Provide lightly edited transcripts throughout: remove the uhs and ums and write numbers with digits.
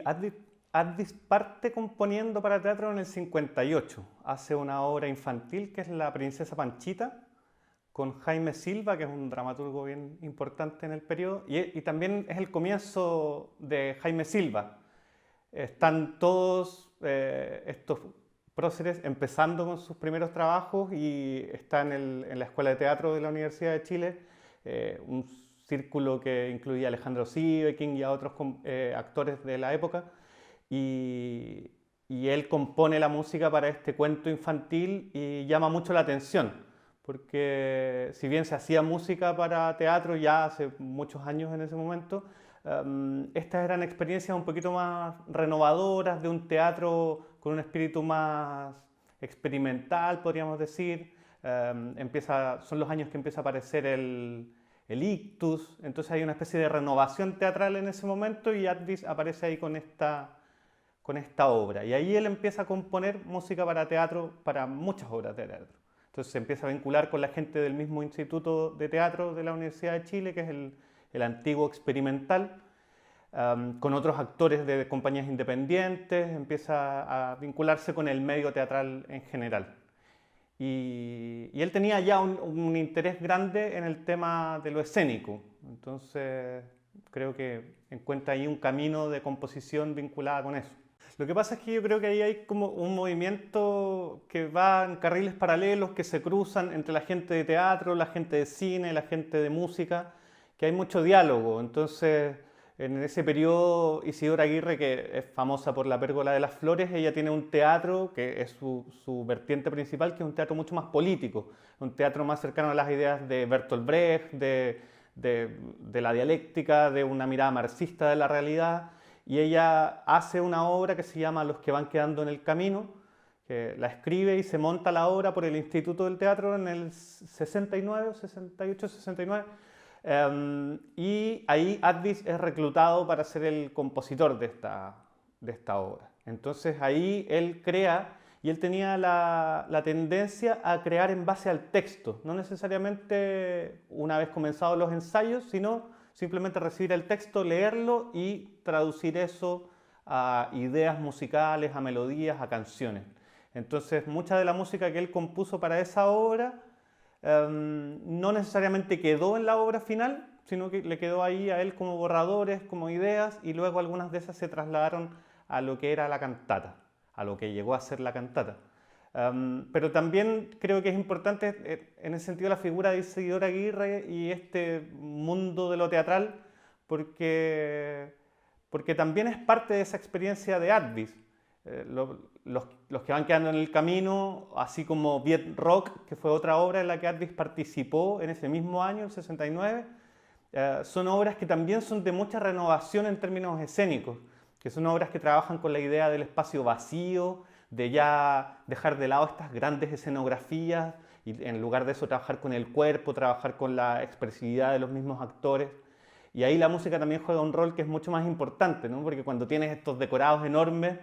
Advis parte componiendo para teatro en el 58. Hace una obra infantil que es La princesa Panchita, con Jaime Silva, que es un dramaturgo bien importante en el periodo, y también es el comienzo de Jaime Silva. Están todos estos próceres empezando con sus primeros trabajos y está en la Escuela de Teatro de la Universidad de Chile, un círculo que incluía a Alejandro Sieveking y a otros actores de la época, y, y él compone la música para este cuento infantil y llama mucho la atención, porque si bien se hacía música para teatro ya hace muchos años en ese momento, estas eran experiencias un poquito más renovadoras, de un teatro con un espíritu más experimental, podríamos decir. Son los años que empieza a aparecer el ictus, entonces hay una especie de renovación teatral en ese momento y Advis aparece ahí con esta obra. Y ahí él empieza a componer música para teatro, para muchas obras de teatro. Entonces se empieza a vincular con la gente del mismo Instituto de Teatro de la Universidad de Chile, que es el antiguo experimental, con otros actores de compañías independientes, empieza a vincularse con el medio teatral en general. Y él tenía ya un interés grande en el tema de lo escénico, entonces creo que encuentra ahí un camino de composición vinculada con eso. Lo que pasa es que yo creo que ahí hay como un movimiento que va en carriles paralelos, que se cruzan entre la gente de teatro, la gente de cine, la gente de música, que hay mucho diálogo. Entonces, en ese periodo, Isidora Aguirre, que es famosa por La Pérgola de las Flores, ella tiene un teatro que es su vertiente principal, que es un teatro mucho más político, un teatro más cercano a las ideas de Bertolt Brecht, de la dialéctica, de una mirada marxista de la realidad. Y ella hace una obra que se llama Los que van quedando en el camino, que la escribe y se monta la obra por el Instituto del Teatro en el 69, 68, 69. Y ahí Advis es reclutado para ser el compositor de esta obra. Entonces ahí él crea, y él tenía la tendencia a crear en base al texto, no necesariamente una vez comenzados los ensayos, sino simplemente recibir el texto, leerlo y traducir eso a ideas musicales, a melodías, a canciones. Entonces mucha de la música que él compuso para esa obra no necesariamente quedó en la obra final, sino que le quedó ahí a él como borradores, como ideas, y luego algunas de esas se trasladaron a lo que era la cantata, a lo que llegó a ser la cantata. Pero también creo que es importante en ese sentido la figura de Isidora Aguirre y este mundo de lo teatral, porque también es parte de esa experiencia de Advis. Los que van quedando en el camino, así como Viet Rock, que fue otra obra en la que Advis participó en ese mismo año, el 69, son obras que también son de mucha renovación en términos escénicos, que son obras que trabajan con la idea del espacio vacío, de ya dejar de lado estas grandes escenografías y en lugar de eso trabajar con el cuerpo, trabajar con la expresividad de los mismos actores. Y ahí la música también juega un rol que es mucho más importante, ¿no? Porque cuando tienes estos decorados enormes,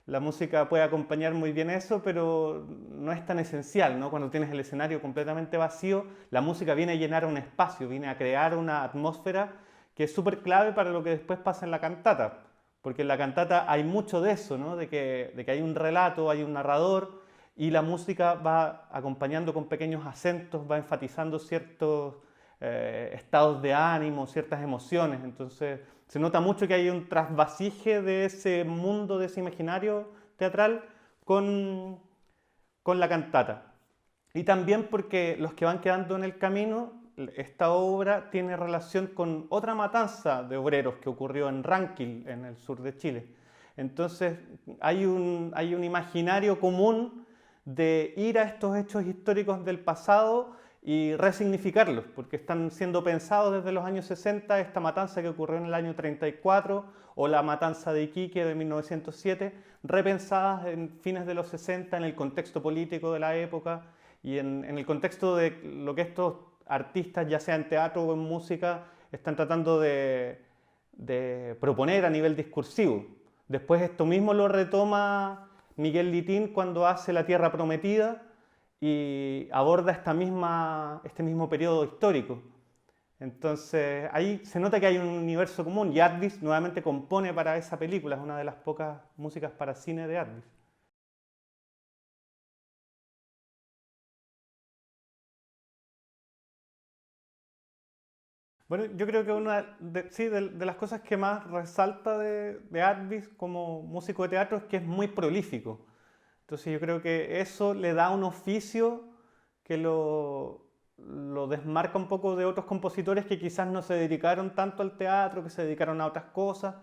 la música puede acompañar muy bien eso, pero no es tan esencial, ¿no? Cuando tienes el escenario completamente vacío, la música viene a llenar un espacio, viene a crear una atmósfera que es súper clave para lo que después pasa en la cantata. Porque en la cantata hay mucho de eso, ¿no? de que hay un relato, hay un narrador, y la música va acompañando con pequeños acentos, va enfatizando ciertos estados de ánimo, ciertas emociones. Entonces se nota mucho que hay un trasvasije de ese mundo, de ese imaginario teatral con, con la cantata. Y también porque los que van quedando en el camino, esta obra tiene relación con otra matanza de obreros que ocurrió en Ranquil, en el sur de Chile. Entonces hay un imaginario común de ir a estos hechos históricos del pasado y resignificarlos, porque están siendo pensados desde los años 60, esta matanza que ocurrió en el año 34 o la matanza de Iquique de 1907, repensadas en fines de los 60 en el contexto político de la época y en el contexto de lo que estos artistas, ya sea en teatro o en música, están tratando de proponer a nivel discursivo. Después esto mismo lo retoma Miguel Litín cuando hace La Tierra Prometida y aborda este mismo periodo histórico. Entonces ahí se nota que hay un universo común y Advis nuevamente compone para esa película, es una de las pocas músicas para cine de Advis. Bueno, yo creo que una sí, de las cosas que más resalta de Advis como músico de teatro es que es muy prolífico. Entonces yo creo que eso le da un oficio que lo desmarca un poco de otros compositores que quizás no se dedicaron tanto al teatro, que se dedicaron a otras cosas.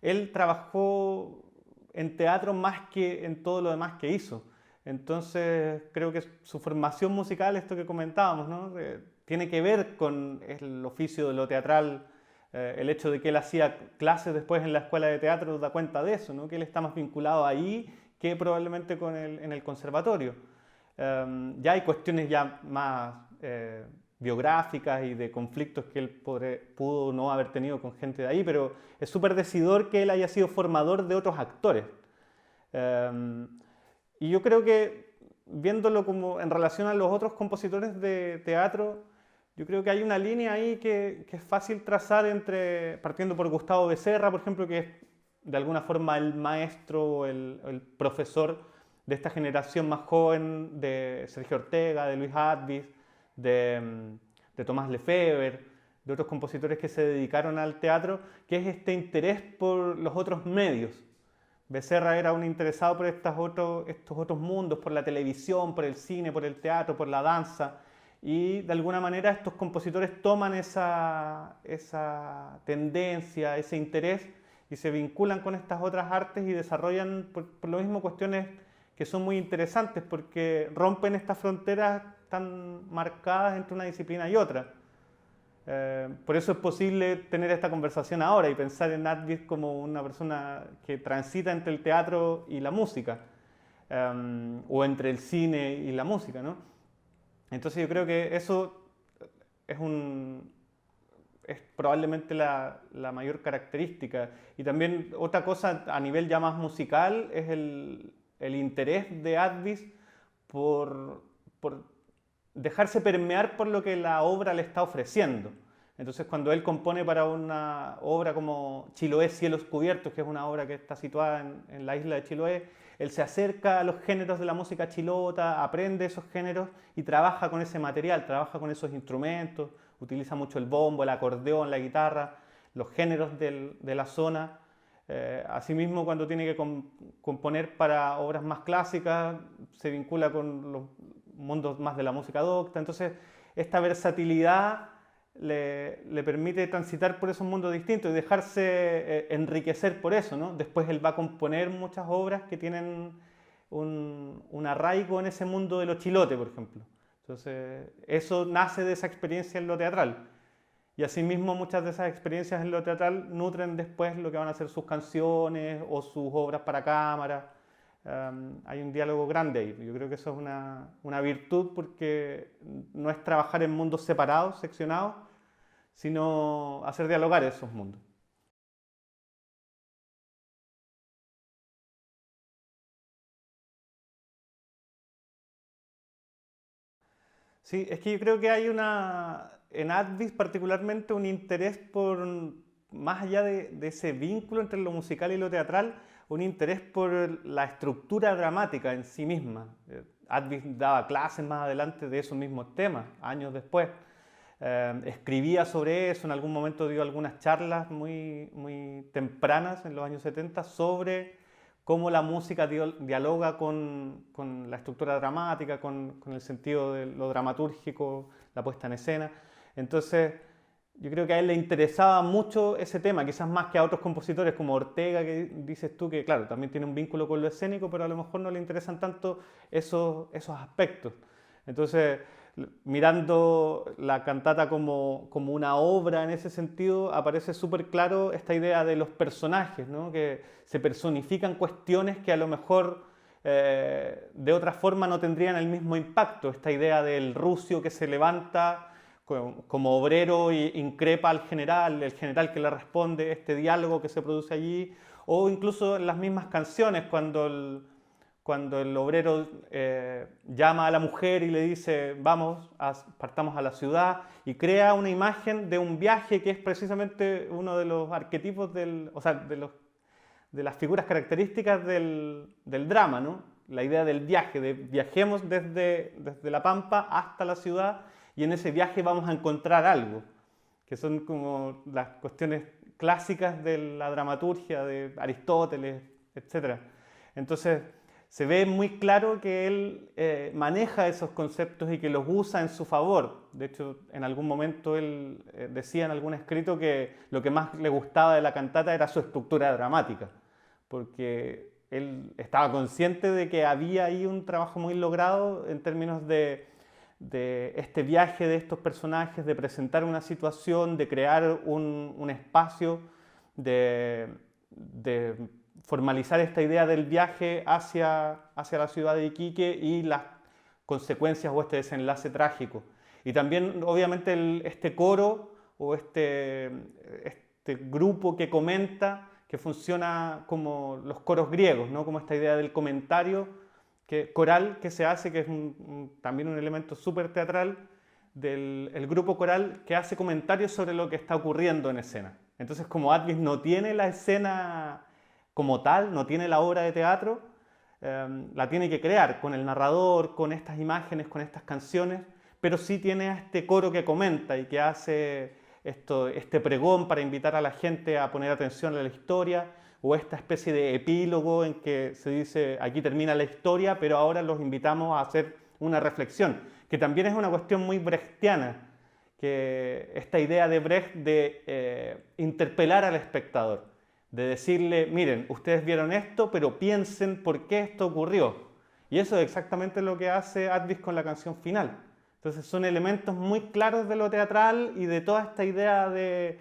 Él trabajó en teatro más que en todo lo demás que hizo. Entonces creo que su formación musical, esto que comentábamos, ¿no? Tiene que ver con el oficio de lo teatral. El hecho de que él hacía clases después en la escuela de teatro da cuenta de eso, ¿no? Que él está más vinculado ahí que probablemente en el conservatorio. Ya hay cuestiones ya más biográficas y de conflictos que él pudo no haber tenido con gente de ahí, pero es súper decidor que él haya sido formador de otros actores. Um, y yo creo que viéndolo como en relación a los otros compositores de teatro, yo creo que hay una línea ahí que es fácil trazar partiendo por Gustavo Becerra, por ejemplo, que es de alguna forma el maestro, el profesor de esta generación más joven de Sergio Ortega, de Luis Advis, de Tomás Lefebvre, de otros compositores que se dedicaron al teatro, que es este interés por los otros medios. Becerra era un interesado por estos otros mundos, por la televisión, por el cine, por el teatro, por la danza, y de alguna manera estos compositores toman esa tendencia, ese interés y se vinculan con estas otras artes y desarrollan por lo mismo cuestiones que son muy interesantes porque rompen estas fronteras tan marcadas entre una disciplina y otra. Por eso es posible tener esta conversación ahora y pensar en Advis como una persona que transita entre el teatro y la música, o entre el cine y la música, ¿no? Entonces yo creo que eso es, es probablemente la mayor característica. Y también otra cosa a nivel ya más musical es el interés de Advis por dejarse permear por lo que la obra le está ofreciendo. Entonces cuando él compone para una obra como Chiloé, Cielos Cubiertos, que es una obra que está situada en la isla de Chiloé, él se acerca a los géneros de la música chilota, aprende esos géneros y trabaja con ese material, trabaja con esos instrumentos, utiliza mucho el bombo, el acordeón, la guitarra, los géneros de la zona. Asimismo, cuando tiene que componer para obras más clásicas, se vincula con los mundos más de la música docta. Entonces, esta versatilidad le permite transitar por esos mundos distintos y dejarse enriquecer por eso, ¿no? Después él va a componer muchas obras que tienen un arraigo en ese mundo de los chilotes, por ejemplo. Entonces, eso nace de esa experiencia en lo teatral. Y asimismo muchas de esas experiencias en lo teatral nutren después lo que van a ser sus canciones o sus obras para cámara. Hay un diálogo grande ahí. Yo creo que eso es una virtud porque no es trabajar en mundos separados, seccionados, sino hacer dialogar esos mundos. Sí, es que yo creo que hay en Advis particularmente un interés por, más allá de ese vínculo entre lo musical y lo teatral, un interés por la estructura dramática en sí misma. Advis daba clases más adelante de esos mismos temas, años después. Escribía sobre eso, en algún momento dio algunas charlas muy tempranas, en los años 70, sobre cómo la música dialoga con la estructura dramática, con el sentido de lo dramatúrgico, la puesta en escena. Entonces, yo creo que a él le interesaba mucho ese tema, quizás más que a otros compositores como Ortega, que dices tú que, claro, también tiene un vínculo con lo escénico, pero a lo mejor no le interesan tanto esos aspectos. Entonces, mirando la cantata como una obra en ese sentido, aparece súper claro esta idea de los personajes, ¿no? Que se personifican cuestiones que a lo mejor de otra forma no tendrían el mismo impacto. Esta idea del rucio que se levanta como obrero y increpa al general, el general que le responde, este diálogo que se produce allí, o incluso en las mismas canciones, cuando el obrero llama a la mujer y le dice, vamos, partamos a la ciudad, y crea una imagen de un viaje que es precisamente uno de los arquetipos o sea, de las figuras características del drama, ¿no? La idea del viaje, de viajemos desde la pampa hasta la ciudad y en ese viaje vamos a encontrar algo, que son como las cuestiones clásicas de la dramaturgia de Aristóteles, etc. Entonces se ve muy claro que él maneja esos conceptos y que los usa en su favor. De hecho, en algún momento él decía en algún escrito que lo que más le gustaba de la cantata era su estructura dramática, porque él estaba consciente de que había ahí un trabajo muy logrado en términos de este viaje de estos personajes, de presentar una situación, de crear un espacio, de formalizar esta idea del viaje hacia la ciudad de Iquique y las consecuencias o este desenlace trágico. Y también, obviamente, este coro o este grupo que comenta, que funciona como los coros griegos, ¿no? Como esta idea del comentario coral que se hace, que es también un elemento súper teatral del grupo coral que hace comentarios sobre lo que está ocurriendo en escena. Entonces, como Advis no tiene la escena como tal, no tiene la obra de teatro, la tiene que crear con el narrador, con estas imágenes, con estas canciones, pero sí tiene a este coro que comenta y que hace este pregón para invitar a la gente a poner atención a la historia, o esta especie de epílogo en que se dice aquí termina la historia, pero ahora los invitamos a hacer una reflexión, que también es una cuestión muy brechtiana, que esta idea de Brecht de interpelar al espectador, de decirle, miren, ustedes vieron esto, pero piensen por qué esto ocurrió. Y eso es exactamente lo que hace Advis con la canción final. Entonces son elementos muy claros de lo teatral y de toda esta idea de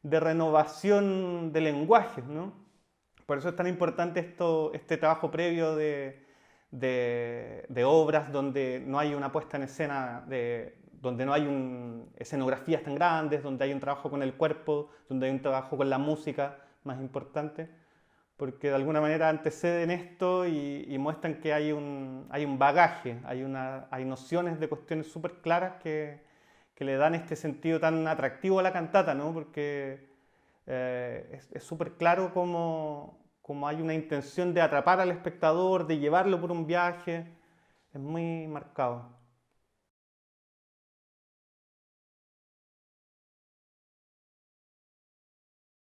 renovación de lenguajes, ¿no? Por eso es tan importante este trabajo previo de obras donde no hay una puesta en escena, donde no hay escenografías tan grandes, donde hay un trabajo con el cuerpo, donde hay un trabajo con la música más importante, porque de alguna manera anteceden esto y muestran que hay un bagaje, hay nociones de cuestiones súper claras que le dan este sentido tan atractivo a la cantata, ¿no? Porque es súper claro cómo hay una intención de atrapar al espectador, de llevarlo por un viaje, es muy marcado.